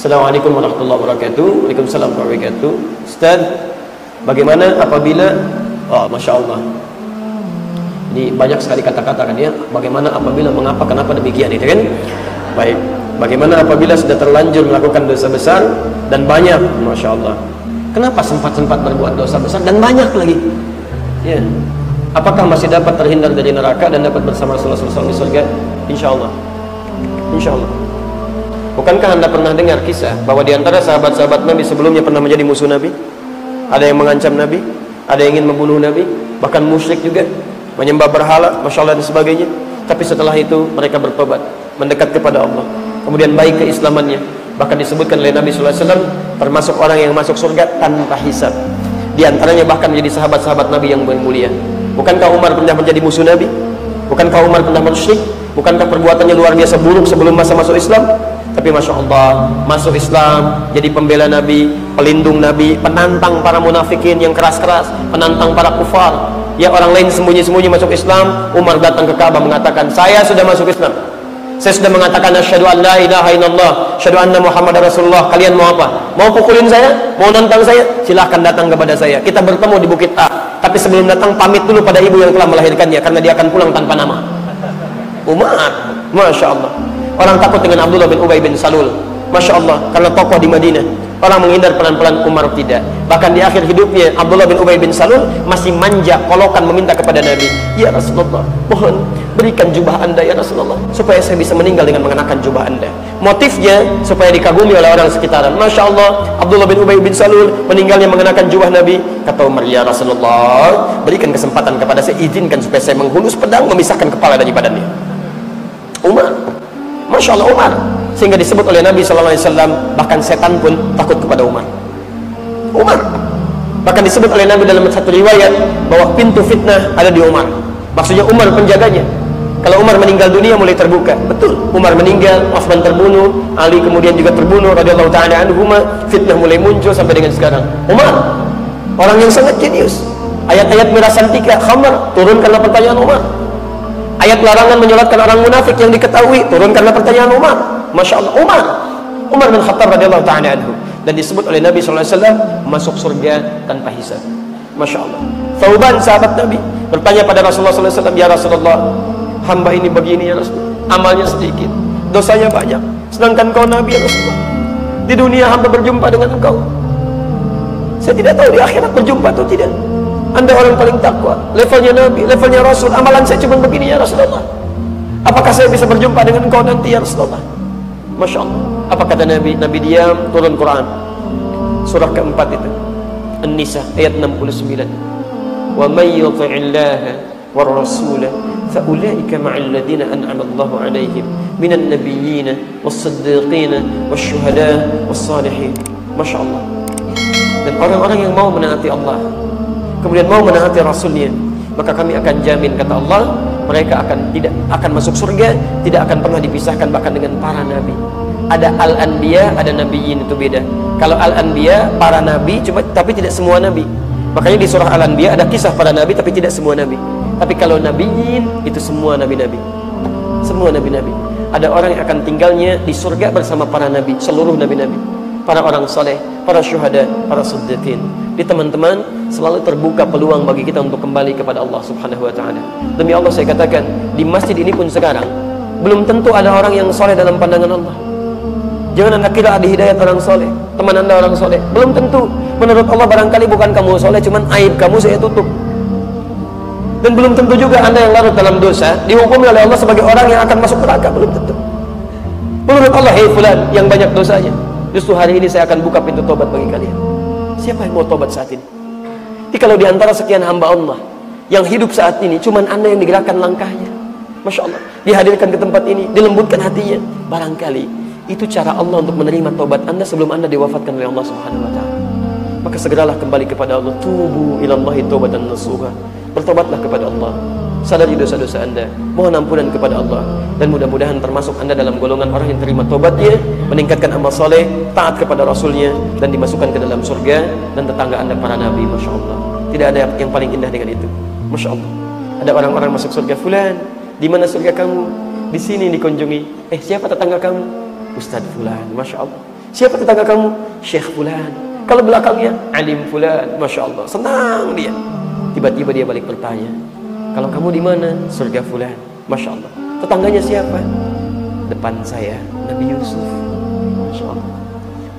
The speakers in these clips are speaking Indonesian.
Assalamualaikum warahmatullahi wabarakatuh. Waalaikumsalam warahmatullahi wabarakatuh. Ustaz, bagaimana apabila Masya Allah, ini banyak sekali kata-kata kan ya. Bagaimana apabila, mengapa, kenapa demikian itu kan. Baik, bagaimana apabila sudah terlanjur melakukan dosa besar dan banyak, Masya Allah, kenapa sempat-sempat berbuat dosa besar dan banyak lagi ya, apakah masih dapat terhindar dari neraka dan dapat bersama Rasulullah SAW di surga? Insya Allah, Insya Allah. Bukankah Anda pernah dengar kisah bahwa di antara sahabat-sahabat Nabi sebelumnya pernah menjadi musuh Nabi? Ada yang mengancam Nabi, ada yang ingin membunuh Nabi, bahkan musyrik juga, menyembah berhala, Masya Allah dan sebagainya. Tapi setelah itu mereka bertobat, mendekat kepada Allah, kemudian baik keislamannya. Bahkan disebutkan oleh Nabi SAW termasuk orang yang masuk surga tanpa hisab. Di antaranya bahkan menjadi sahabat-sahabat Nabi yang mulia. Bukankah Umar pernah menjadi musuh Nabi? Bukankah Umar pernah musyrik? Bukankah perbuatannya luar biasa buruk sebelum masa masuk Islam? Tapi Masya Allah, masuk Islam, jadi pembela Nabi, pelindung Nabi, penantang para munafikin yang keras-keras, penantang para kufar. Ya, orang lain sembunyi-sembunyi masuk Islam, Umar datang ke Ka'bah mengatakan, saya sudah masuk Islam, saya sudah mengatakan asyhadu an la ilaha illallah, asyhadu anna Muhammadar Rasulullah. Kalian mau apa? Mau pukulin saya? Mau nantang saya? Silahkan datang kepada saya. Kita bertemu di Bukit A. Tapi sebelum datang pamit dulu pada ibu yang telah melahirkannya, karena dia akan pulang tanpa nama. Umar, Masya Allah. Orang takut dengan Abdullah bin Ubay bin Salul, Masya Allah, karena tokoh di Madinah. Orang menghindar pelan-pelan, Umar tidak. Bahkan di akhir hidupnya Abdullah bin Ubay bin Salul masih manja, kolokan meminta kepada Nabi, ya Rasulullah, mohon berikan jubah Anda ya Rasulullah, supaya saya bisa meninggal dengan mengenakan jubah Anda. Motifnya supaya dikagumi oleh orang sekitaran. Masya Allah, Abdullah bin Ubay bin Salul meninggalnya mengenakan jubah Nabi. Kata Umar, ya Rasulullah, berikan kesempatan kepada saya, izinkan supaya saya menghunus pedang memisahkan kepala dari badannya. Umar, Masya Allah, Umar. Sehingga disebut oleh Nabi SAW, bahkan setan pun takut kepada Umar. Umar. Bahkan disebut oleh Nabi dalam satu riwayat bahwa pintu fitnah ada di Umar. Maksudnya Umar penjaganya. Kalau Umar meninggal dunia mulai terbuka. Betul, Umar meninggal, Utsman terbunuh, Ali kemudian juga terbunuh radhiyallahu ta'ala anhuma, fitnah mulai muncul sampai dengan sekarang. Umar, orang yang sangat jenius. Ayat-ayat mirasantika, khamar, turun karena pertanyaan Umar. Ayat larangan menyolatkan orang munafik yang diketahui, turun karena pertanyaan Umar. Masya Allah, Umar bin Khattab radhiyallahu ta'ala anhu. Dan disebut oleh Nabi SAW masuk surga tanpa hisab. Masya Allah. Thauban sahabat Nabi bertanya pada Rasulullah SAW, ya Rasulullah, hamba ini begini ya Rasulullah, amalnya sedikit, dosanya banyak, sedangkan kau Nabi ya Rasulullah, di dunia hamba berjumpa dengan engkau, saya tidak tahu di akhirat berjumpa atau tidak. Anda orang paling takwa, levelnya Nabi, levelnya Rasul, amalan saya cuma begini ya Rasulullah, apakah saya bisa berjumpa dengan engkau nanti ya Rasulullah? Masya Allah. Apa kata Nabi? Nabi diam, turun Quran surah keempat itu, An-Nisa ayat 69. Wa may yuti'illaha war rasula fa ulaika ma'al ladzina an'ama Allahu 'alaihim minan nabiyyin was-siddiqin wasyuhada was-salihin. Masya Allah. Dan orang-orang yang mau menaati Allah, kemudian mau menaati Rasulnya, maka kami akan jamin, kata Allah, mereka akan masuk surga, tidak akan pernah dipisahkan bahkan dengan para nabi. Ada al-anbiya, ada nabiyyin, itu beda. Kalau al-anbiya, para nabi, tapi tidak semua nabi. Makanya di surah al-anbiya ada kisah para nabi, tapi tidak semua nabi. Tapi kalau nabiyyin, itu semua nabi-nabi. Semua nabi-nabi. Ada orang yang akan tinggalnya di surga bersama para nabi, seluruh nabi-nabi, para orang soleh, para syuhada, para siddiqin. Di teman-teman, selalu terbuka peluang bagi kita untuk kembali kepada Allah Subhanahu wa ta'ala. Demi Allah saya katakan, di masjid ini pun sekarang belum tentu ada orang yang soleh dalam pandangan Allah. Jangan anda kira ada hidayat orang soleh, teman anda orang soleh, belum tentu. Menurut Allah barangkali bukan kamu soleh, cuman aib kamu saya tutup. Dan belum tentu juga anda yang larut dalam dosa dihukumi oleh Allah sebagai orang yang akan masuk neraka, belum tentu. Menurut Allah, hei fulan yang banyak dosanya, justru hari ini saya akan buka pintu tobat bagi kalian. Siapa yang mau tobat saat ini? Jadi kalau di antara sekian hamba Allah yang hidup saat ini, cuman anda yang digerakkan langkahnya, Masya Allah, dihadirkan ke tempat ini, dilembutkan hatinya, barangkali itu cara Allah untuk menerima tobat anda sebelum anda diwafatkan oleh Allah Subhanahu wa ta'ala. Maka segeralah kembali kepada Allah. Tubu ilallahi taubatan nasuha. Bertobatlah kepada Allah, sadari dosa-dosa anda, mohon ampunan kepada Allah, dan mudah-mudahan termasuk anda dalam golongan orang yang terima tobatnya, meningkatkan amal soleh, taat kepada Rasulnya, dan dimasukkan ke dalam surga dan tetangga anda para nabi. Masya Allah. Tidak ada yang paling indah dengan itu. Masya Allah. Ada orang-orang masuk surga, fulan, di mana surga kamu? Di sini dikunjungi. Siapa tetangga kamu? Ustadz fulan. Masya Allah. Siapa tetangga kamu? Syekh fulan. Kalau belakangnya alim fulan, masya Allah, senang dia. Tiba-tiba dia balik bertanya, kalau kamu di mana? Surga fulan, masya Allah. Tetangganya siapa? Depan saya Nabi Yusuf, masya Allah.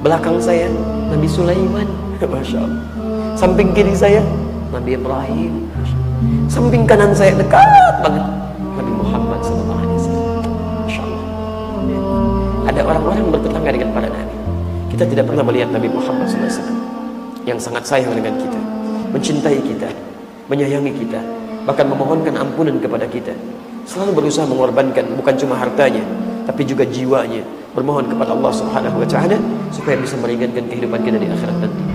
Belakang saya Nabi Sulaiman, masya Allah. Samping kiri saya Nabi Ibrahim, samping kanan saya dekat banget Nabi Muhammad SAW, masya Allah. Ada orang-orang bertetangga dengan para nabi. Kita tidak pernah melihat Nabi Muhammad SAW yang sangat sayang dengan kita, mencintai kita, menyayangi kita, bahkan memohonkan ampunan kepada kita. Selalu berusaha mengorbankan bukan cuma hartanya, tapi juga jiwanya, bermohon kepada Allah Subhanahu wa taala supaya bisa meringankan kehidupan kita di akhirat nanti.